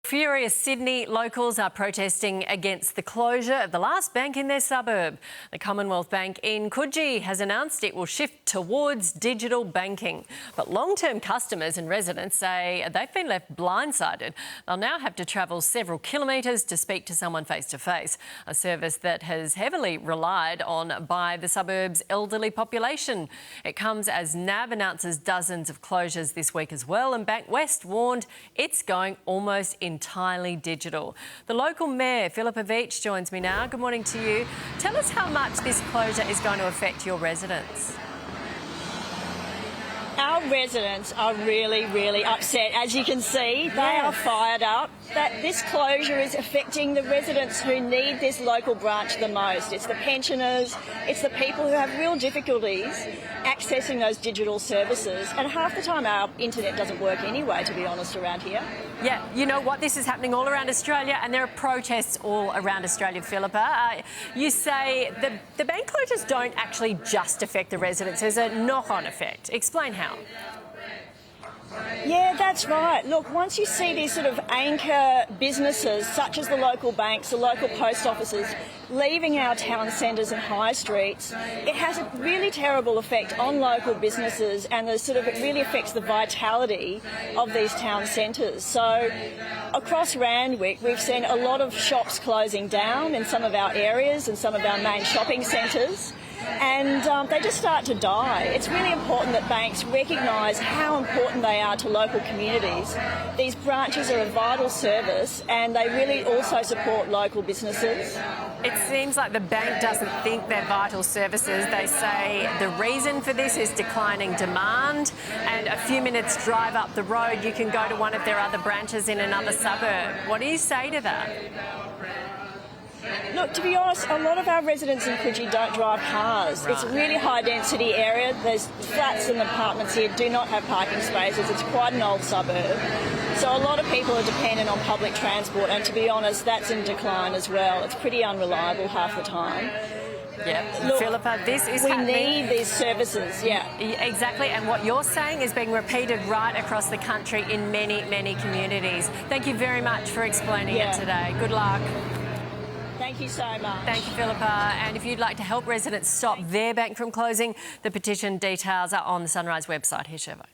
Furious Sydney locals are protesting against the closure of the last bank in their suburb. The Commonwealth Bank in Coogee has announced it will shift towards digital banking. But long-term customers and residents say they've been left blindsided. They'll now have to travel several kilometres to speak to someone face-to-face, a service that has heavily relied on by the suburb's elderly population. It comes as NAB announces dozens of closures this week as well, and Bankwest warned it's going almost entirely digital. The local mayor, Philippa Veach, joins me now. Good morning to you. Tell us how much this closure is going to affect your residents. Our residents are really upset. As you can see, they are fired up. That this closure is affecting the residents who need this local branch the most. It's the pensioners, it's the people who have real difficulties accessing those digital services. And half the time our internet doesn't work anyway, to be honest, around here. Yeah, you know what? This is happening all around Australia, and there are protests all around Australia, Philippa. You say the bank closures don't actually just affect the residents. There's a knock-on effect. Explain how. Yeah, that's right. Look, once you see these sort of anchor businesses, such as the local banks, the local post offices, leaving our town centres and high streets, it has a really terrible effect on local businesses, and it really affects the vitality of these town centres. So across Randwick, we've seen a lot of shops closing down in some of our areas and some of our main shopping centres. And they just start to die. It's really important that banks recognise how important they are to local communities. These branches are a vital service, and they really also support local businesses. It seems like the bank doesn't think they're vital services. They say the reason for this is declining demand, and a few minutes drive up the road you can go to one of their other branches in another suburb. What do you say to that? Look, to be honest, a lot of our residents in Coogee don't drive cars. Right. It's a really high-density area. There's flats and apartments here do not have parking spaces. It's quite an old suburb. So a lot of people are dependent on public transport, and to be honest, that's in decline as well. It's pretty unreliable half the time. Yeah, look, Philippa, this is happening. We need these services, yeah. Exactly, and what you're saying is being repeated right across the country in many communities. Thank you very much for explaining it today. Good luck. Thank you so much. Thank you, Philippa. And if you'd like to help residents stop their bank from closing, the petition details are on the Sunrise website. Here's Shervo.